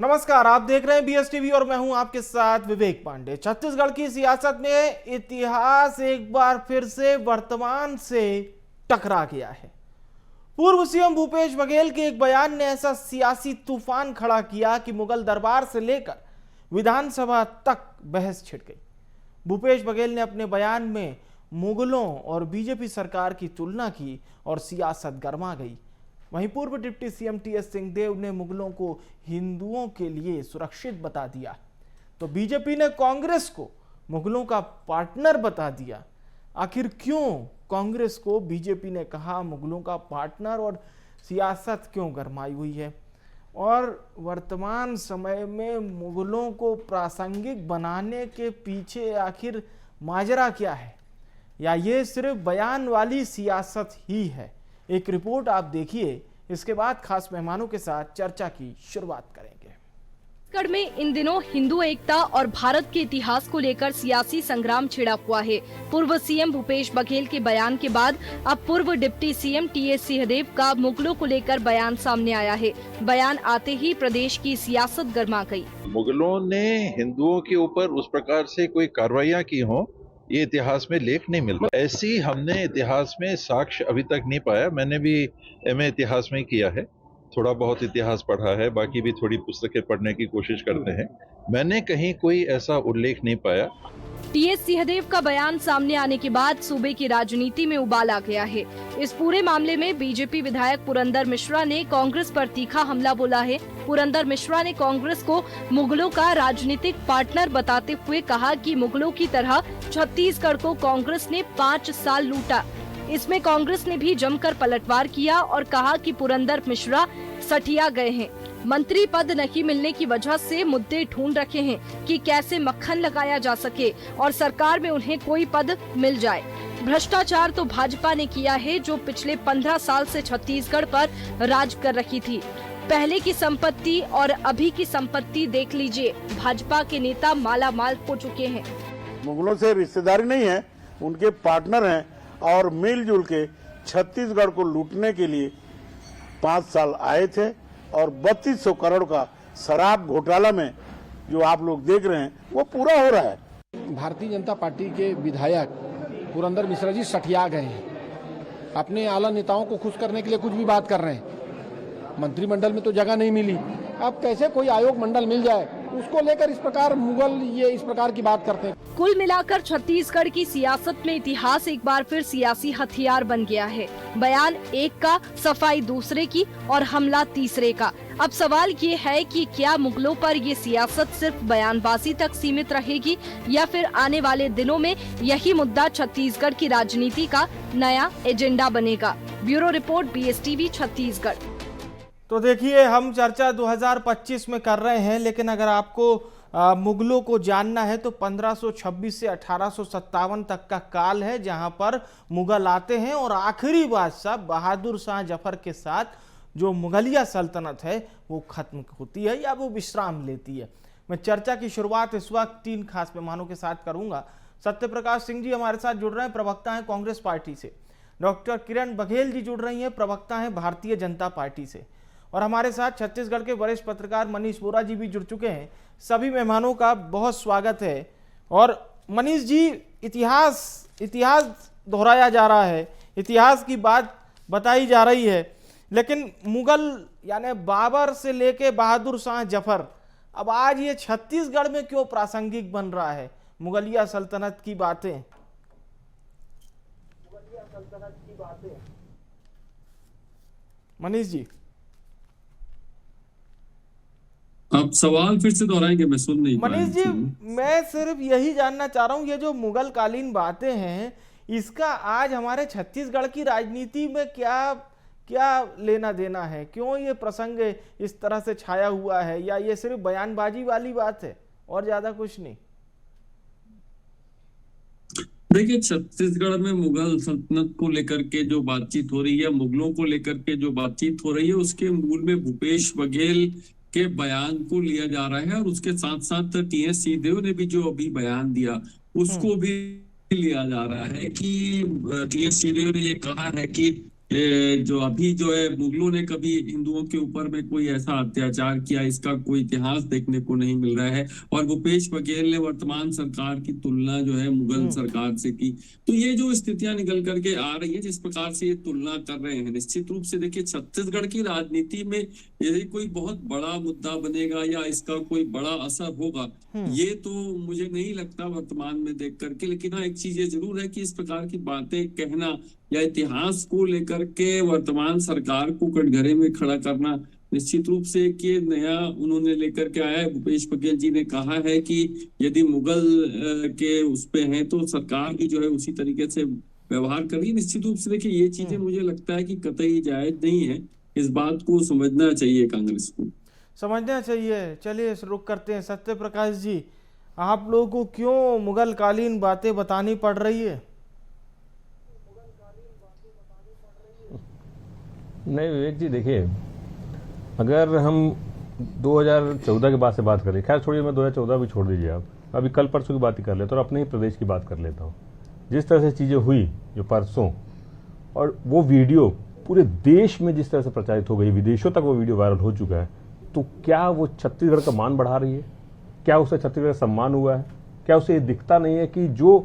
नमस्कार, आप देख रहे हैं BSTV और मैं हूं आपके साथ विवेक पांडे। छत्तीसगढ़ की सियासत में इतिहास एक बार फिर से वर्तमान से टकरा गया है। पूर्व सीएम भूपेश बघेल के एक बयान ने ऐसा सियासी तूफान खड़ा किया कि मुगल दरबार से लेकर विधानसभा तक बहस छिड़ गई। भूपेश बघेल ने अपने बयान में मुगलों और बीजेपी सरकार की तुलना की और सियासत गर्मा गई। वहीं पूर्व डिप्टी सीएम TS सिंहदेव ने मुगलों को हिंदुओं के लिए सुरक्षित बता दिया, तो बीजेपी ने कांग्रेस को मुगलों का पार्टनर बता दिया। आखिर क्यों कांग्रेस को बीजेपी ने कहा मुगलों का पार्टनर और सियासत क्यों गरमाई हुई है, और वर्तमान समय में मुगलों को प्रासंगिक बनाने के पीछे आखिर माजरा क्या है, या ये सिर्फ बयान वाली सियासत ही है? एक रिपोर्ट आप देखिए, इसके बाद खास मेहमानों के साथ चर्चा की शुरुआत करेंगे। छत्तीसगढ़ में इन दिनों हिंदू एकता और भारत के इतिहास को लेकर सियासी संग्राम छिड़ा हुआ है। पूर्व सीएम भूपेश बघेल के बयान के बाद अब पूर्व डिप्टी सीएम TS सिंहदेव का मुगलों को लेकर बयान सामने आया है। बयान आते ही प्रदेश की सियासत गर्मा गई। मुगलों ने हिंदुओं के ऊपर उस प्रकार से कोई कार्रवाइयां की हो, ये इतिहास में लेख नहीं मिलता। ऐसी हमने इतिहास में साक्ष्य अभी तक नहीं पाया। मैंने भी MA इतिहास में किया है, थोड़ा बहुत इतिहास पढ़ा है, बाकी भी थोड़ी पुस्तकें पढ़ने की कोशिश करते हैं। मैंने कहीं कोई ऐसा उल्लेख नहीं पाया। TS सिंहदेव का बयान सामने आने के बाद सूबे की राजनीति में उबाल आ गया है। इस पूरे मामले में बीजेपी विधायक पुरंदर मिश्रा ने कांग्रेस पर तीखा हमला बोला है। पुरंदर मिश्रा ने कांग्रेस को मुगलों का राजनीतिक पार्टनर बताते हुए कहा कि मुगलों की तरह छत्तीसगढ़ को कांग्रेस ने 5 साल लूटा। इसमें कांग्रेस ने भी जमकर पलटवार किया और कहा कि पुरंदर मिश्रा सठिया गए हैं। मंत्री पद नहीं मिलने की वजह से मुद्दे ढूंढ रखे हैं कि कैसे मक्खन लगाया जा सके और सरकार में उन्हें कोई पद मिल जाए। भ्रष्टाचार तो भाजपा ने किया है, जो पिछले 15 साल से छत्तीसगढ़ पर राज कर रखी थी। पहले की संपत्ति और अभी की संपत्ति देख लीजिए। भाजपा के नेता माला माल हो चुके हैं। मुगलों से रिश्तेदारी नहीं है, उनके पार्टनर हैं और मिलजुल के छत्तीसगढ़ को लूटने के लिए 5 साल आए थे और 3200 करोड़ का शराब घोटाला में जो आप लोग देख रहे हैं वो पूरा हो रहा है। भारतीय जनता पार्टी के विधायक पुरंदर मिश्रा जी सठिया गए हैं, अपने आला नेताओं को खुश करने के लिए कुछ भी बात कर रहे हैं। मंत्रिमंडल में तो जगह नहीं मिली, अब कैसे कोई आयोग मंडल मिल जाए, उसको लेकर इस प्रकार मुगल ये इस प्रकार की बात करते हैं। कुल मिलाकर छत्तीसगढ़ की सियासत में इतिहास एक बार फिर सियासी हथियार बन गया है। बयान एक का, सफाई दूसरे की और हमला तीसरे का। अब सवाल ये है कि क्या मुगलों पर ये सियासत सिर्फ बयानबाजी तक सीमित रहेगी, या फिर आने वाले दिनों में यही मुद्दा छत्तीसगढ़ की राजनीति का नया एजेंडा बनेगा। Bureau report, BSTV Chhattisgarh. तो देखिए, हम चर्चा 2025 में कर रहे हैं, लेकिन अगर आपको मुगलों को जानना है तो 1526 से 1857 तक का काल है, जहां पर मुगल आते हैं और आखिरी बादशाह बहादुर शाह जफर के साथ जो मुगलिया सल्तनत है वो खत्म होती है या वो विश्राम लेती है। मैं चर्चा की शुरुआत इस वक्त 3 खास मेहमानों के साथ करूंगा। सत्यप्रकाश सिंह जी हमारे साथ जुड़ रहे हैं, प्रवक्ता हैं कांग्रेस पार्टी से। डॉक्टर किरण बघेल जी जुड़ रही हैं, प्रवक्ता हैं भारतीय जनता पार्टी से। और हमारे साथ छत्तीसगढ़ के वरिष्ठ पत्रकार मनीष बोरा जी भी जुड़ चुके हैं। सभी मेहमानों का बहुत स्वागत है। और मनीष जी, इतिहास दोहराया जा रहा है, इतिहास की बात बताई जा रही है, लेकिन मुगल यानी बाबर से लेके बहादुर शाह जफर, अब आज ये छत्तीसगढ़ में क्यों प्रासंगिक बन रहा है? मुगलिया सल्तनत की बातें, मनीष जी। आप सवाल फिर से दोहराएंगे, मैं सुन नहीं पाया। मनीष जी, मैं सिर्फ यही जानना चाह रहा हूँ, ये जो मुगल कालीन बातें हैं, इसका आज हमारे छत्तीसगढ़ की राजनीति में क्या लेना देना है? क्यों ये प्रसंग इस तरह से छाया हुआ है, या ये सिर्फ बयानबाजी वाली बात है और ज्यादा कुछ नहीं? देखिए, छत्तीसगढ़ में मुगल सल्तनत को लेकर के जो बातचीत हो रही है, मुगलों को लेकर के जो बातचीत हो रही है, उसके मूल में भूपेश बघेल के बयान को लिया जा रहा है और उसके साथ साथ TS सिंहदेव ने भी जो अभी बयान दिया उसको भी लिया जा रहा है कि TS सिंहदेव ने ये कहा है कि जो अभी जो है मुगलों ने कभी हिंदुओं के ऊपर में कोई ऐसा अत्याचार किया, इसका कोई इतिहास देखने को नहीं मिल रहा है। और भूपेश बघेल ने वर्तमान सरकार की तुलना जो है मुगल सरकार से की। तो ये जो स्थितियां निकल करके आ रही है, जिस प्रकार से ये तुलना कर रहे हैं, निश्चित रूप से देखिए छत्तीसगढ़ की राजनीति में यदि कोई बहुत बड़ा मुद्दा बनेगा या इसका कोई बड़ा असर होगा, ये तो मुझे नहीं लगता वर्तमान में देख करके। लेकिन हाँ, एक चीज ये जरूर है कि इस प्रकार की बातें कहना या इतिहास को लेकर के वर्तमान सरकार को कटघरे में खड़ा करना, निश्चित रूप से कि नया उन्होंने लेकर के आया है। भूपेश बघेल जी ने कहा है कि यदि मुगल के उस पे हैं तो सरकार भी जो है उसी तरीके से व्यवहार कर रही है। निश्चित रूप से देखिए ये चीजें मुझे लगता है कि कतई जायज नहीं है। इस बात को समझना चाहिए, कांग्रेस को समझना चाहिए। चलिए रुक करते हैं। सत्य प्रकाश जी, आप लोगों को क्यों मुगल कालीन बातें बतानी पड़ रही है? नहीं विवेक जी, देखिए अगर हम 2014 के बाद से बात करें, खैर छोड़िए, मैं 2014 भी छोड़ दीजिए, आप अभी कल परसों की बात ही कर लेता हूँ और अपने ही प्रदेश की बात कर लेता हूँ। जिस तरह से चीज़ें हुई जो परसों, और वो वीडियो पूरे देश में जिस तरह से प्रचारित हो गई, विदेशों तक वो वीडियो वायरल हो चुका है, तो क्या वो छत्तीसगढ़ का मान बढ़ा रही है? क्या उससे छत्तीसगढ़ का सम्मान हुआ है? क्या उसे ये दिखता नहीं है कि जो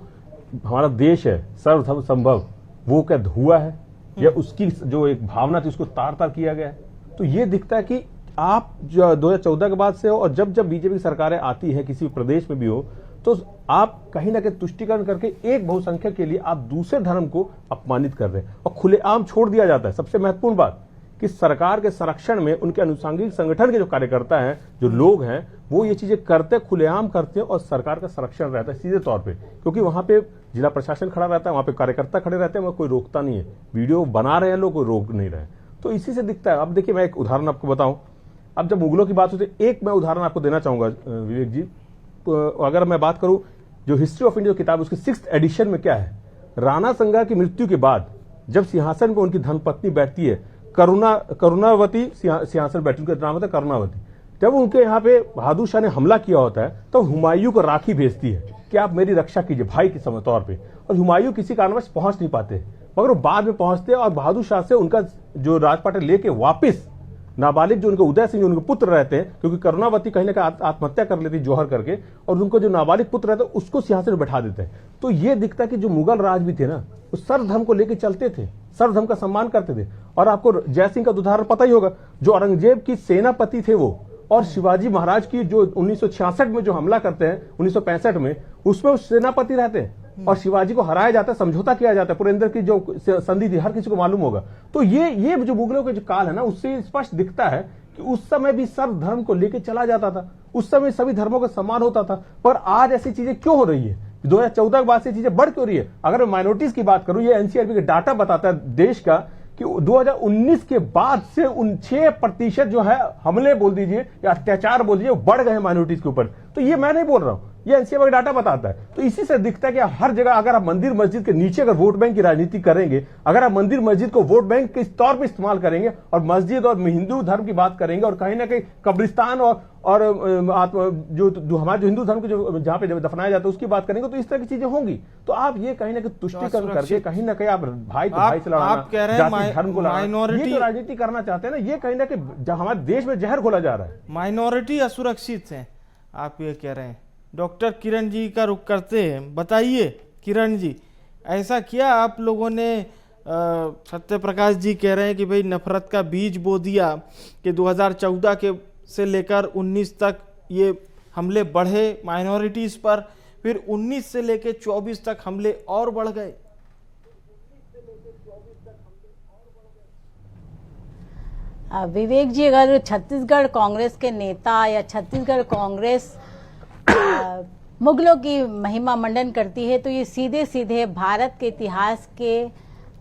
हमारा देश है सर्वधर्म संभव, वो क्या हुआ है, या उसकी जो एक भावना थी उसको तार तार किया गया है? तो ये दिखता है कि आप जो 2014 के बाद से हो, और जब जब बीजेपी की सरकारें आती है किसी प्रदेश में भी हो, तो आप कहीं ना कहीं तुष्टिकरण करके एक बहुसंख्यक के लिए आप दूसरे धर्म को अपमानित कर रहे हैं, और खुलेआम छोड़ दिया जाता है। सबसे महत्वपूर्ण बात कि सरकार के संरक्षण में उनके अनुषंगिक संगठन के जो कार्यकर्ता हैं, जो लोग हैं, वो ये चीजें करते, खुलेआम करते हैं, और सरकार का संरक्षण रहता है सीधे तौर पे, क्योंकि वहां पे जिला प्रशासन खड़ा रहता है, वहां पे कार्यकर्ता खड़े रहते हैं, वहां कोई रोकता नहीं है। वीडियो बना रहे हैं लोग, कोई रोक नहीं रहे। तो इसी से दिखता है। अब देखिए, मैं एक उदाहरण आपको बताऊं। अब जब मुगलों की बात होती है, एक मैं उदाहरण आपको देना चाहूंगा विवेक जी। अगर मैं बात करूं जो हिस्ट्री ऑफ इंडिया किताब, उसके 6th एडिशन में क्या है, राणा संगा की मृत्यु के बाद जब सिंहासन पर उनकी धर्मपत्नी बैठती है, करुणावती सिंहासन बैठी, उनका नाम होता है करुणावती। जब उनके यहाँ पे बहादुर शाह ने हमला किया होता है, तो हुमायूं को राखी भेजती है कि आप मेरी रक्षा कीजिए भाई के तौर पे, और हुमायूं किसी कारणवश पहुंच नहीं पाते, मगर वो बाद में पहुंचते हैं और बहादुर शाह से उनका जो राजपाट लेके वापिस नाबालिग जो उनके उदय सिंह जो उनके पुत्र रहते हैं, क्योंकि करुणावती कहीं ना कहीं आत्महत्या कर लेती जोहर करके, और उनको जो नाबालिग पुत्र रहते हैं उसको सिंहासन में बैठा देते हैं। तो ये दिखता है कि जो मुगल राज भी थे ना, वो सर्वधर्म को लेकर चलते थे, सर्वधर्म का सम्मान करते थे। और आपको जय सिंह का उदाहरण पता ही होगा, जो औरंगजेब की सेनापति थे वो, और शिवाजी महाराज की जो 1966 में जो हमला करते हैं 1965 में, उसमें सेनापति रहते हैं, और शिवाजी को हराया जाता है, समझौता किया जाता है, पुरंदर की जो संधि थी हर किसी को मालूम होगा। तो ये जो मुगलों के जो काल है ना, उससे स्पष्ट दिखता है कि उस समय भी सर्व धर्म को लेकर चला जाता था, उस समय सभी धर्मों का सम्मान होता था। पर आज ऐसी चीजें क्यों हो रही है? 2014 के बाद से चीजें बढ़ क्यों रही है? अगर मैं माइनॉरिटीज की बात करूं, ये एनसीआरबी का डाटा बताता है देश का कि 2019 के बाद से 6% जो है हमले बोल दीजिए या अत्याचार बोल दीजिए, वो बढ़ गए हैं माइनॉरिटीज के ऊपर। तो ये मैं नहीं बोल रहा हूं, ये एनसीआरबी का डाटा बताता है। तो इसी से दिखता है कि हर जगह अगर आप मंदिर मस्जिद के नीचे अगर वोट बैंक की राजनीति करेंगे, अगर आप मंदिर मस्जिद को वोट बैंक के तौर पर इस्तेमाल करेंगे, और मस्जिद और हिंदू धर्म की बात करेंगे, और कहीं ना कहीं कब्रिस्तान और जो हमारे जो हिंदू धर्म के जो जहां पे दफनाया जाता है उसकी बात करेंगे, तो इस तरह की चीजें होंगी। तो आप ये कहीं ना कहीं तुष्टिकरण करके कहीं ना कहीं आप भाई तो भाई से लड़ाना, जाति धर्म को लड़ाना, ये जो राजनीति करना चाहते हैं ना, ये कहीं ना कहीं हमारे देश में जहर घोला जा रहा है। माइनॉरिटी असुरक्षित है, आप ये कह रहे हैं। डॉक्टर किरण जी का रुख करते हैं। बताइए किरण जी, ऐसा क्या आप लोगों ने, सत्य प्रकाश जी कह रहे हैं कि भाई नफरत का बीज बो दिया कि 2014 के से लेकर 19 तक ये हमले बढ़े माइनॉरिटीज पर, फिर 19 से लेकर 24 तक हमले और बढ़ गए। विवेक जी, अगर छत्तीसगढ़ कांग्रेस के नेता या छत्तीसगढ़ कांग्रेस मुगलों की महिमा मंडन करती है, तो ये सीधे सीधे भारत के इतिहास के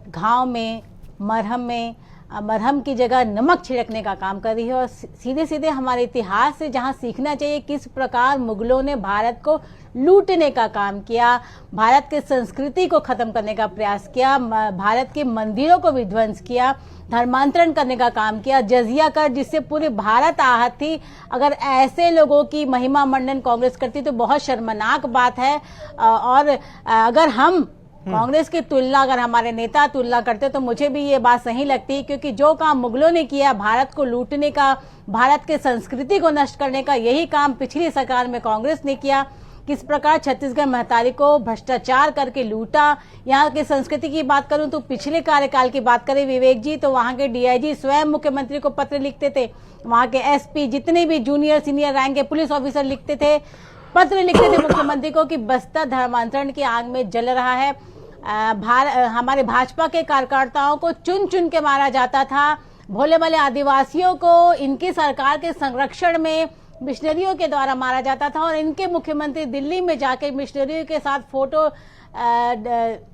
घाव में मरहम की जगह नमक छिड़कने का काम कर रही है, और सीधे सीधे हमारे इतिहास से जहां सीखना चाहिए किस प्रकार मुगलों ने भारत को लूटने का काम किया, भारत के संस्कृति को खत्म करने का प्रयास किया, भारत के मंदिरों को विध्वंस किया, धर्मांतरण करने का काम किया, जजिया कर जिससे पूरे भारत आहत थी। अगर ऐसे लोगों की महिमा मंडन कांग्रेस करती तो बहुत शर्मनाक बात है। और अगर हम कांग्रेस की तुलना अगर हमारे नेता तुलना करते तो मुझे भी ये बात सही लगती है, क्योंकि जो काम मुगलों ने किया भारत को लूटने का, भारत के संस्कृति को नष्ट करने का, यही काम पिछली सरकार में कांग्रेस ने किया। किस प्रकार छत्तीसगढ़ महतारी को भ्रष्टाचार करके लूटा। यहाँ की संस्कृति की बात करूं तो पिछले कार्यकाल की बात करें विवेक जी, तो वहां के डीआईजी स्वयं मुख्यमंत्री को पत्र लिखते थे, वहां के एसपी, जितने भी जूनियर सीनियर रैंक के पुलिस ऑफिसर लिखते थे, पत्र लिखते थे मुख्यमंत्री को कि बस्तर धर्मांतरण की आग में जल रहा है। हमारे भाजपा के कार्यकर्ताओं को चुन चुन के मारा जाता था। भोले भाले आदिवासियों को इनकी सरकार के संरक्षण में मिशनरियों के द्वारा मारा जाता था, और इनके मुख्यमंत्री दिल्ली में जाके मिशनरियों के साथ फोटो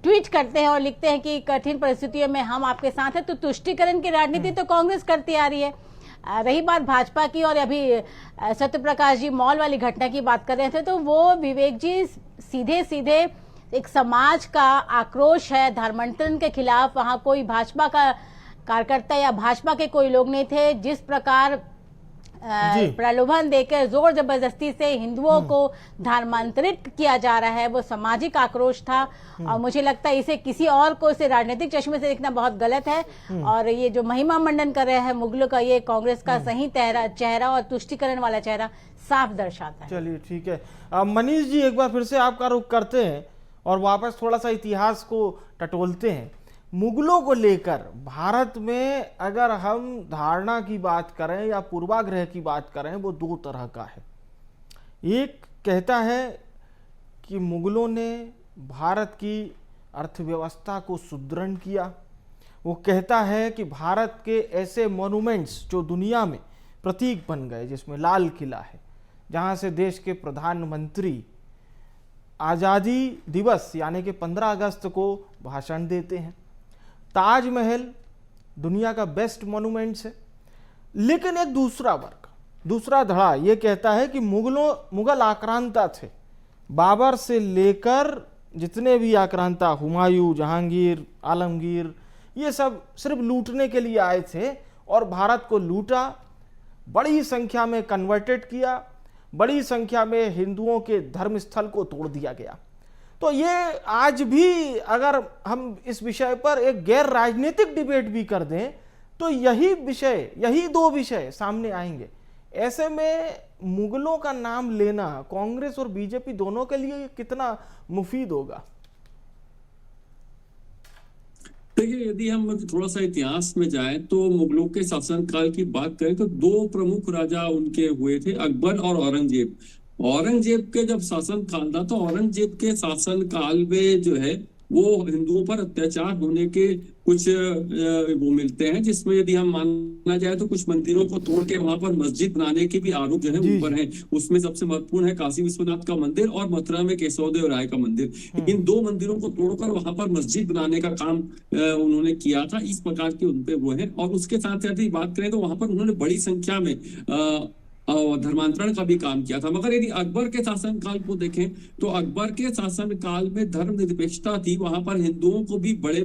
ट्वीट करते हैं और लिखते हैं कि कठिन परिस्थितियों में हम आपके साथ हैं। तो तुष्टीकरण की राजनीति तो कांग्रेस करती आ रही है। रही बात भाजपा की, और अभी सत्यप्रकाश जी मॉल वाली घटना की बात कर रहे थे, तो वो विवेक जी सीधे सीधे एक समाज का आक्रोश है धर्मांतरण के खिलाफ। वहां कोई भाजपा का कार्यकर्ता या भाजपा के कोई लोग नहीं थे। जिस प्रकार प्रलोभन देकर जोर जबरदस्ती से हिंदुओं को धर्मांतरित किया जा रहा है, वो सामाजिक आक्रोश था। और मुझे लगता है इसे किसी और को इसे राजनीतिक चश्मे से देखना बहुत गलत है। और ये जो महिमा मंडन कर रहे हैं मुगलों का, ये कांग्रेस का सही चेहरा और तुष्टीकरण वाला चेहरा साफ दर्शाता है। चलिए ठीक है। मनीष जी, एक बार फिर से आपका रुख करते हैं और वापस थोड़ा सा इतिहास को टटोलते हैं। मुगलों को लेकर भारत में अगर हम धारणा की बात करें या पूर्वाग्रह की बात करें, वो दो तरह का है। एक कहता है कि मुगलों ने भारत की अर्थव्यवस्था को सुदृढ़ किया। वो कहता है कि भारत के ऐसे मॉन्यूमेंट्स जो दुनिया में प्रतीक बन गए, जिसमें लाल किला है, जहाँ से देश के प्रधानमंत्री आज़ादी दिवस यानी कि 15 अगस्त को भाषण देते हैं। ताजमहल दुनिया का बेस्ट मॉन्यूमेंट्स है। लेकिन एक दूसरा वर्ग, दूसरा धड़ा ये कहता है कि मुगल आक्रांता थे, बाबर से लेकर जितने भी आक्रांता, हुमायूं, जहांगीर, आलमगीर, ये सब सिर्फ लूटने के लिए आए थे और भारत को लूटा, बड़ी संख्या में कन्वर्टेड किया, बड़ी संख्या में हिंदुओं के धर्म स्थल को तोड़ दिया गया। तो ये आज भी अगर हम इस विषय पर एक गैर राजनीतिक डिबेट भी कर दें तो यही दो विषय सामने आएंगे। ऐसे में मुगलों का नाम लेना कांग्रेस और बीजेपी दोनों के लिए कितना मुफीद होगा? देखिए, यदि हम थोड़ा सा इतिहास में जाएं तो मुगलों के शासनकाल की बात करें तो दो प्रमुख राजा उनके हुए थे, अकबर और औरंगजेब। औरंगजेब के जब शासन काल था तो औरंगजेब के शासन काल में जो है वो हिंदुओं पर अत्याचार होने के कुछ वो मिलते हैं, जिसमें यदि हम मानना जाए तो कुछ मंदिरों को तोड़ के वहां पर मस्जिद बनाने के भी आरोप जो है ऊपर है। उसमें सबसे महत्वपूर्ण है काशी विश्वनाथ का मंदिर और मथुरा में केशव देव राय का मंदिर। इन दो मंदिरों को तोड़कर वहां पर मस्जिद बनाने का काम उन्होंने किया था। इस प्रकार के उनपे वो है। और उसके साथ यदि बात करें तो वहां पर उन्होंने बड़ी संख्या में धर्मांतरण का भी काम किया था। मगर यदि अकबर के शासन काल को देखें तो अकबर के शासन काल में धर्मनिरपेक्षता थी। वहां पर हिंदुओं को भी बड़े,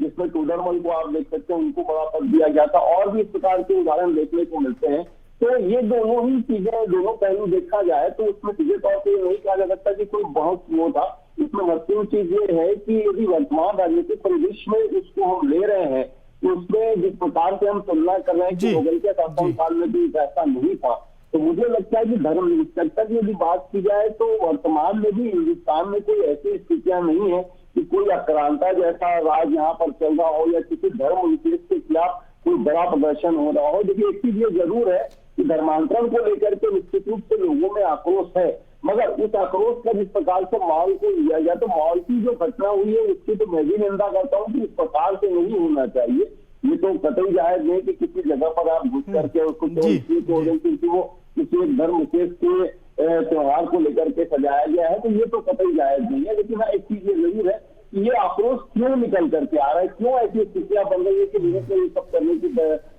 जिसमें टोडरमल को आप देख सकते हैं, उनको बड़ा पद दिया गया था। और भी इस प्रकार के उदाहरण देखने को मिलते हैं। तो ये दोनों ही चीजें, दोनों पहलू देखा जाए तो उसमें सीधे तौर पर नहीं कहा जा सकता कि कोई बहुत वो था। इसमें महत्वपूर्ण चीज ये है कि यदि वर्तमान राजनीतिक परिदृश्य में उसको हम ले रहे हैं, उसमें जिस प्रकार से हम तुलना कर रहे हैं कि मुगल के शासन काल में भी ऐसा नहीं था, तो मुझे लगता है कि धर्म निरपेक्षता की यदि बात की जाए तो वर्तमान में भी हिंदुस्तान में कोई ऐसी स्थितियां नहीं है कि कोई आक्रांता जैसा राज यहाँ पर चल रहा हो या किसी धर्म विशेष के खिलाफ कोई बड़ा प्रदर्शन हो रहा हो। देखिए, एक चीज ये जरूर है कि धर्मांतरण को लेकर के निश्चित रूप से लोगों में आक्रोश है, मगर उस आक्रोश का जिस प्रकार से माहौल को लिया गया, तो माहौल की जो घटना हुई है उसकी तो मैं भी निंदा करता हूँ कि इस प्रकार से नहीं होना चाहिए। ये तो कतई जायज नहीं कि किसी जगह पर आप घुस करके उसको क्योंकि वो किसी एक धर्म विशेष के त्योहार को लेकर के सजाया गया है, तो ये तो कतई जायज नहीं है। लेकिन हाँ, एक चीज ये जरूर है कि ये आक्रोश क्यों निकल करके आ रहा है, क्यों ऐसी स्थितियां बन रही है कि भारत में ये सब करने की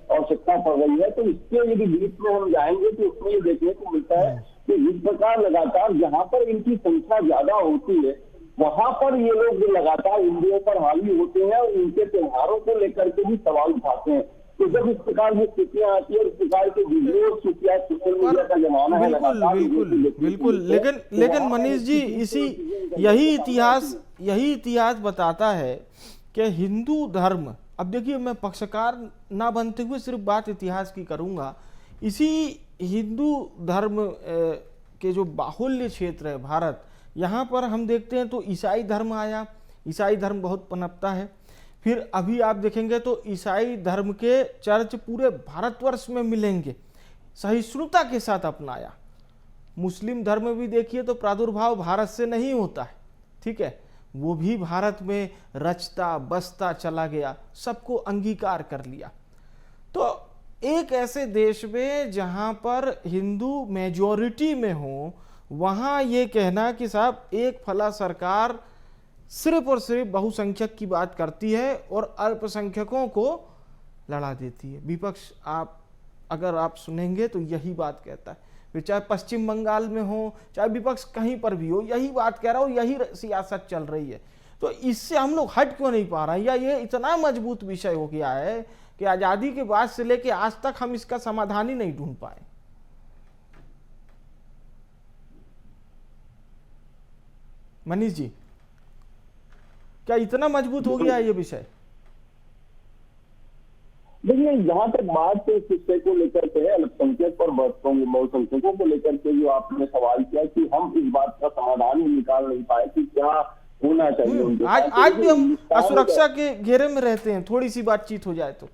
आवश्यकता पड़ रही है। तो इसके यदि बीच में हम जाएंगे तो उसमें ये देखने को मिलता है कि जिस प्रकार लगातार जहां पर इनकी संख्या ज्यादा होती है वहां पर ये लोग लगातार हिंदुओं पर हावी होते हैं और उनके त्योहारों को लेकर के भी सवाल उठाते हैं। तो जब इस प्रकार की स्थितियां आती है, इस प्रकार के वीडियो सोशल मीडिया का जमाना है, बिल्कुल। लेकिन मनीष जी, यही इतिहास बताता है कि हिंदू धर्म, अब देखिए मैं पक्षकार ना बनते हुए सिर्फ बात इतिहास की करूंगा, इसी हिंदू धर्म के जो बाहुल्य क्षेत्र है भारत, यहाँ पर हम देखते हैं तो ईसाई धर्म आया, ईसाई धर्म बहुत पनपता है। फिर अभी आप देखेंगे तो ईसाई धर्म के चर्च पूरे भारतवर्ष में मिलेंगे, सहिष्णुता के साथ अपनाया। मुस्लिम धर्म भी देखिए तो प्रादुर्भाव भारत से नहीं होता है, ठीक है, वो भी भारत में रचता बसता चला गया, सबको अंगीकार कर लिया। तो एक ऐसे देश में जहां पर हिंदू मेजॉरिटी में हो, वहां ये कहना कि साहब एक फला सरकार सिर्फ और सिर्फ बहुसंख्यक की बात करती है और अल्पसंख्यकों को लड़ा देती है। विपक्ष अगर आप सुनेंगे तो यही बात कहता है, फिर चाहे पश्चिम बंगाल में हो, चाहे विपक्ष कहीं पर भी हो, यही बात कह रहा हो, यही सियासत चल रही है। तो इससे हम लोग हट क्यों नहीं पा रहे हैं, या ये इतना मजबूत विषय हो गया है कि आजादी के बाद से लेके आज तक हम इसका समाधान ही नहीं ढूंढ पाए। मनीष जी, क्या इतना मजबूत हो गया है ये विषय? देखिए, जहां तक बात इस विषय को लेकर के अल्पसंख्यक और बहुसंख्यकों को लेकर के जो आपने सवाल किया कि हम इस बात का समाधान ही निकाल नहीं पाए कि क्या होना चाहिए उनके साथ। आज भी हम असुरक्षा के घेरे में रहते हैं, थोड़ी सी बातचीत हो जाए तो।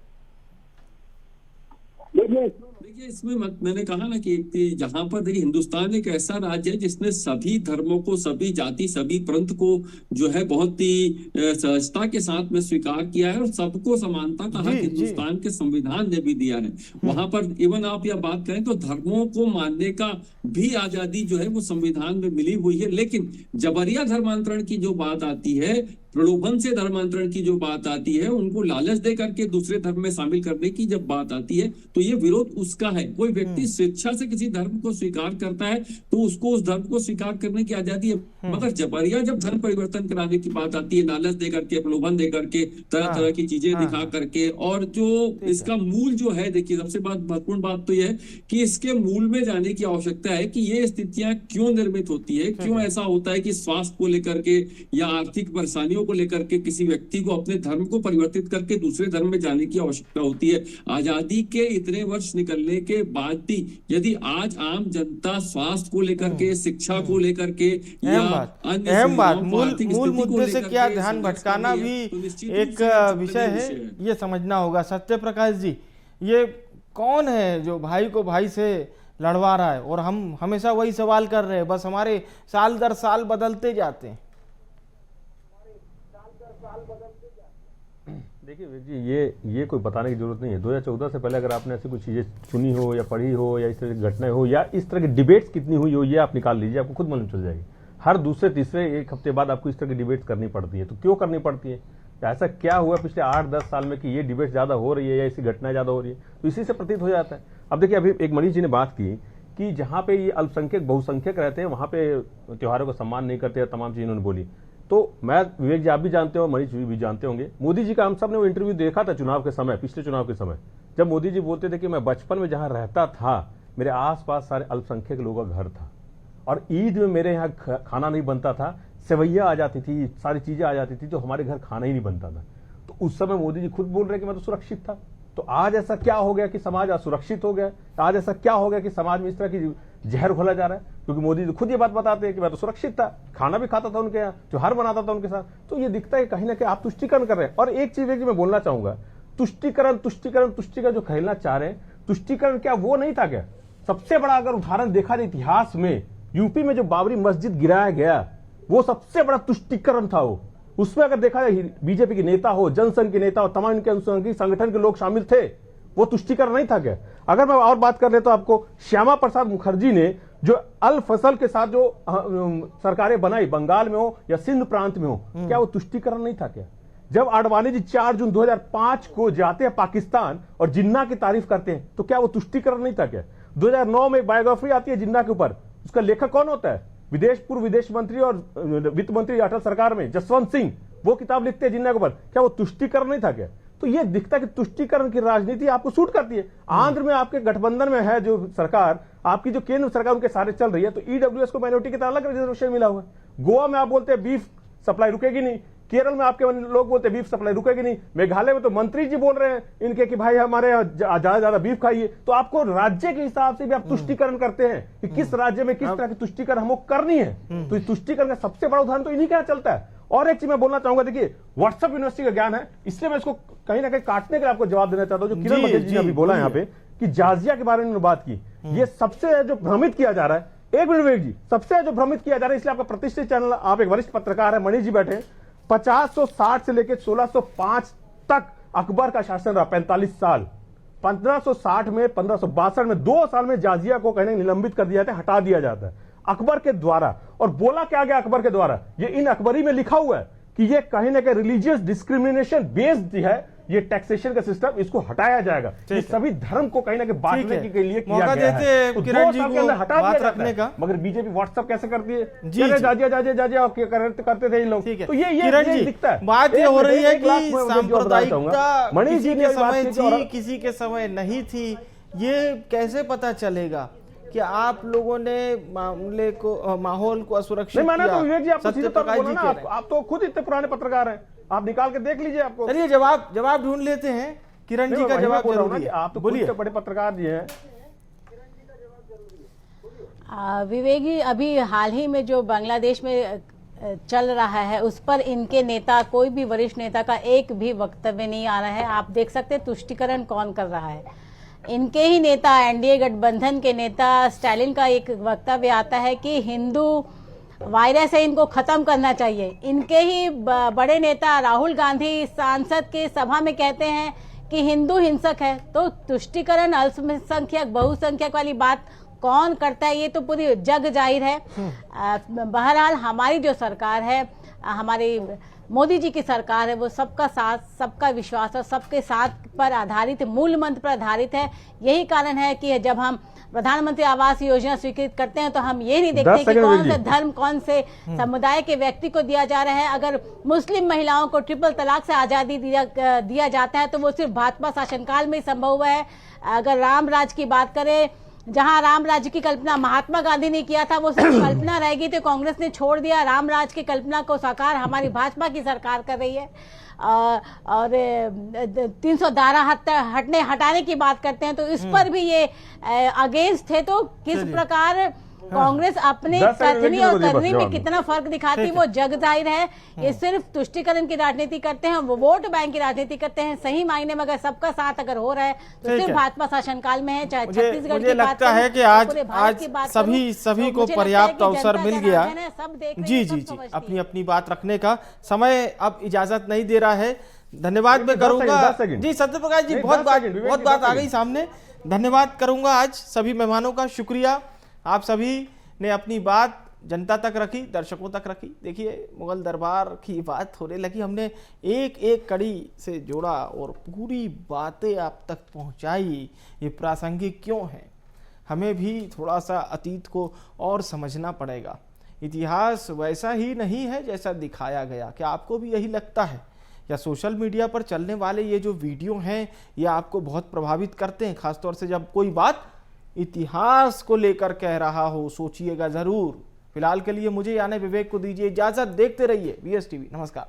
देखिए, इसमें मैंने कहा ना कि जहां पर देखिए हिंदुस्तान एक ऐसा राज्य है जिसने सभी धर्मों को, सभी जाति, सभी पंथ को जो है बहुत ही सहजता के साथ में स्वीकार किया है और सबको समानता का हक हिंदुस्तान के संविधान ने भी दिया है। वहां पर इवन आप यह बात करें तो धर्मों को मानने का भी आजादी जो है वो संविधान में मिली हुई है। लेकिन जबरिया धर्मांतरण की जो बात आती है, प्रलोभन से धर्मांतरण की जो बात आती है, उनको लालच दे करके दूसरे धर्म में शामिल करने की जब बात आती है तो ये विरोध उसका है। कोई व्यक्ति स्वेच्छा से किसी धर्म को स्वीकार करता है तो उसको उस धर्म को स्वीकार करने की आजादी है, मगर जबरिया जब धर्म परिवर्तन कराने की बात आती है, लालच दे करके, प्रलोभन दे करके, तरह तरह की चीजें दिखा करके, और जो इसका मूल जो है, देखिए सबसे महत्वपूर्ण बात तो यह है कि इसके मूल में जाने की आवश्यकता है कि ये स्थितियां क्यों निर्मित होती है, क्यों ऐसा होता है कि स्वास्थ्य को लेकर के या आर्थिक परेशानियों को लेकर के किसी व्यक्ति को अपने धर्म को परिवर्तित करके दूसरे धर्म में जाने की आवश्यकता होती है। आजादी के इतने वर्ष निकलने के बाद भी यदि आज आम जनता स्वास्थ्य को लेकर के, शिक्षा को लेकर के या अहम बात मूल मुद्दे से क्या ध्यान भटकाना भी एक विषय है, ये समझना होगा। सत्य प्रकाश जी, ये कौन है जो भाई को भाई से लड़वा रहा है? और हम हमेशा वही सवाल कर रहे हैं, बस हमारे साल दर साल बदलते जाते हैं। देखिए विवेक जी, ये कोई बताने की जरूरत नहीं है। 2014 से पहले अगर आपने ऐसी कुछ चीजें सुनी हो या पढ़ी हो या इस तरह की घटनाएं हो या इस तरह की डिबेट्स कितनी हुई हो, ये आप निकाल लीजिए, आपको खुद मालूम चल जाएगी। हर दूसरे तीसरे एक हफ्ते बाद आपको इस तरह की डिबेट्स करनी पड़ती है। तो क्यों करनी पड़ती है? ऐसा क्या हुआ पिछले 8-10 साल में कि ये डिबेट ज्यादा हो रही है या ऐसी घटनाएं ज्यादा हो रही है? तो इसी से प्रतीत हो जाता है। अब देखिए, अभी एक मनीष जी ने बात की कि जहां पे ये अल्पसंख्यक बहुसंख्यक रहते हैं वहां पे त्योहारों का सम्मान नहीं करते, तमाम चीजें उन्होंने बोली। तो मैं, विवेक जी आप भी जानते हो, मनीष जी भी जानते होंगे, मोदी जी का हम सब ने वो इंटरव्यू देखा था चुनाव के समय, पिछले चुनाव के समय, जब मोदी जी बोलते थे कि मैं बचपन में जहां रहता था मेरे आसपास सारे अल्पसंख्यक लोगों का घर था और ईद में मेरे यहाँ खाना नहीं बनता था, सेवैया आ जाती थी, सारी चीजें आ जाती थी, तो हमारे घर खाना ही नहीं बनता था। तो उस समय मोदी जी खुद बोल रहे कि मैं तो सुरक्षित था। तो आज ऐसा क्या हो गया कि समाज असुरक्षित हो गया? आज ऐसा क्या हो गया कि समाज में इस तरह की जहर घोला जा रहा है? क्योंकि मोदी जी खुद ये बात बताते हैं कि मैं तो सुरक्षित था, खाना भी खाता था उनके यहाँ, त्योहार बनाता था उनके साथ। तो ये दिखता है कहीं ना कहीं आप तुष्टिकरण कर रहे हैं। और एक चीज मैं बोलना चाहूंगा, तुष्टिकरण जो कहना चाह रहे हैं, तुष्टिकरण क्या वो नहीं था क्या? सबसे बड़ा अगर उदाहरण देखा जाए इतिहास में, यूपी में जो बाबरी मस्जिद गिराया गया वो सबसे बड़ा तुष्टिकरण था। वो उसमें अगर देखा जाए बीजेपी के नेता हो, जनसंघ के नेता हो, तमाम इनके अनुसांगिक संगठन के लोग शामिल थे, वो तुष्टिकरण नहीं था क्या? अगर मैं और बात कर ले तो आपको श्यामा प्रसाद मुखर्जी ने जो अल फसल के साथ जो सरकारें बनाई, बंगाल में हो या सिंध प्रांत में हो, क्या वो तुष्टिकरण नहीं था क्या? जब आडवाणी जी 4 जून 2005 को जाते हैं पाकिस्तान और जिन्ना की तारीफ करते हैं, तो क्या वो तुष्टिकरण नहीं था क्या? 2009 में एक बायोग्राफी आती है जिन्ना के ऊपर, उसका लेखक कौन होता है? पूर्व विदेश मंत्री और वित्त मंत्री अटल सरकार में जसवंत सिंह, वो किताब लिखते हैं जिन्ना के ऊपर। क्या वो तुष्टिकरण नहीं था क्या? तो ये दिखता है कि तुष्टीकरण की राजनीति आपको सूट करती है। आंध्र में आपके गठबंधन में है जो सरकार, आपकी जो केंद्र सरकार उनके सारे चल रही है, तो ईडब्ल्यूएस को माइनॉरिटी की तरह अलग रिजर्वेशन मिला हुआ है। गोवा में आप बोलते हैं बीफ सप्लाई रुकेगी नहीं, केरल में आपके लोग बोलते हैं बीफ सप्लाई रुकेगी नहीं, मेघालय में तो मंत्री जी बोल रहे हैं इनके कि भाई हमारे ज्यादा बीफ खाइए। तो आपको राज्य के हिसाब से भी आप तुष्टीकरण करते हैं कि किस राज्य में किस तरह की तुष्टीकरण हमको करनी है। तो इस तुष्टीकरण का सबसे बड़ा उदाहरण तो इन्हीं का चलता है। और एक चीज मैं बोलना चाहूंगा, देखिए व्हाट्सएप यूनिवर्सिटी का ज्ञान है, इसलिए मैं इसको कहीं ना कहीं काटने के लिए आपको जवाब देना चाहता हूं। जो किरण बघेल जी ने अभी बोला यहाँ पे कि जाजिया के बारे में बात की, ये सबसे जो भ्रमित किया जा रहा है, एक मिनट विवेक जी, सबसे जो भ्रमित किया जा रहा है, इसलिए आपका प्रतिष्ठित चैनल, आप एक वरिष्ठ पत्रकार है, मणि जी बैठे, 1560 से लेकर 1605 तक अकबर का शासन रहा, 45 साल। 1560 में 1562 में 2 साल में जाजिया को कहने निलंबित कर दिया जाता है, हटा दिया जाता है अकबर के द्वारा। और बोला क्या गया अकबर के द्वारा, ये इन अकबरी में लिखा हुआ है कि ये कहीं ना कहीं रिलीजियस डिस्क्रिमिनेशन बेस्ड है, ये टैक्सेशन का सिस्टम, इसको हटाया जाएगा। ये सभी धर्म को कहीं ना कहीं बांटने के लिए किया गया है। तो किरण जी को हटा बात दिया रखने का, मगर बीजेपी व्हाट्सएप कैसे करती है, जी, जी। जाजिया करते थे इन लोग। तो ये दिखता है। बात ये हो रही है कि सांप्रदायिकता किसी के समय थी, किसी के समय नहीं थी, ये कैसे पता चलेगा कि आप लोगों ने मामले को, माहौल को असुरक्षित माना? तो विवेक जी, सत्य प्रकाश जी आप तो खुद इतने पुराने पत्रकार हैं, आप निकाल के देख लीजिए। आपको चलिए जवाब ढूंढ लेते हैं। किरण जी का जवाब जरूरी है, आप तो बोलिए, बड़े पत्रकार जी हैं। विवेक जी, अभी हाल ही में जो बांग्लादेश में चल रहा है उस पर इनके नेता, कोई भी वरिष्ठ नेता का एक भी वक्तव्य नहीं आ रहा है। आप देख सकते हैं तुष्टीकरण कौन कर रहा है। इनके ही नेता, एनडीए गठबंधन के नेता स्टालिन का एक वक्तव्य आता है कि हिंदू वायरस है, इनको खत्म करना चाहिए। इनके ही बड़े नेता राहुल गांधी सांसद के सभा में कहते हैं कि हिंदू हिंसक है। तो तुष्टीकरण, अल्पसंख्यक बहुसंख्यक वाली बात कौन करता है, ये तो पूरी जग जाहिर है। बहरहाल हमारी जो सरकार है, हमारी मोदी जी की सरकार है, वो सबका साथ, सबका विश्वास और सबके साथ पर आधारित, मूल मंत्र पर आधारित है। यही कारण है कि जब हम प्रधानमंत्री आवास योजना स्वीकृत करते हैं तो हम ये नहीं देखते कि कौन से धर्म, कौन से समुदाय के व्यक्ति को दिया जा रहा है। अगर मुस्लिम महिलाओं को ट्रिपल तलाक से आजादी दिया जाता है तो वो सिर्फ भाजपा शासनकाल में ही संभव हुआ है। अगर राम राज की बात करें, जहां राम राज्य की कल्पना महात्मा गांधी ने किया था, वो सिर्फ कल्पना रहेगी, तो कांग्रेस ने छोड़ दिया। राम राज की कल्पना को साकार हमारी भाजपा की सरकार कर रही है। और 300 धारा हटाने की बात करते हैं तो इस पर भी ये अगेंस्ट थे। तो किस प्रकार कांग्रेस अपने कथनी और करनी में कितना फर्क दिखाती वो जग जाहिर है। ये सिर्फ तुष्टीकरण की राजनीति करते हैं, वो वोट बैंक की राजनीति करते हैं। सही मायने में अगर सबका साथ अगर हो रहा है तो सिर्फ भाजपा शासनकाल में है, चाहे छत्तीसगढ़ मुझे लगता है कि आज सभी को पर्याप्त अवसर मिल गया। जी, अपनी अपनी बात रखने का समय अब इजाजत नहीं दे रहा है। धन्यवाद मैं करूंगा जी सत्य प्रकाश जी, बहुत बात आ गई सामने। धन्यवाद करूंगा आज सभी मेहमानों का, शुक्रिया। आप सभी ने अपनी बात जनता तक रखी, दर्शकों तक रखी। देखिए मुगल दरबार की बात होने लगी, हमने एक एक कड़ी से जोड़ा और पूरी बातें आप तक पहुंचाई। ये प्रासंगिक क्यों है, हमें भी थोड़ा सा अतीत को और समझना पड़ेगा। इतिहास वैसा ही नहीं है जैसा दिखाया गया। क्या आपको भी यही लगता है? या सोशल मीडिया पर चलने वाले ये जो वीडियो हैं ये आपको बहुत प्रभावित करते हैं, खासतौर से जब कोई बात इतिहास को लेकर कह रहा हो? सोचिएगा जरूर। फिलहाल के लिए मुझे यानी विवेक को दीजिए इजाजत। देखते रहिए BSTV। नमस्कार।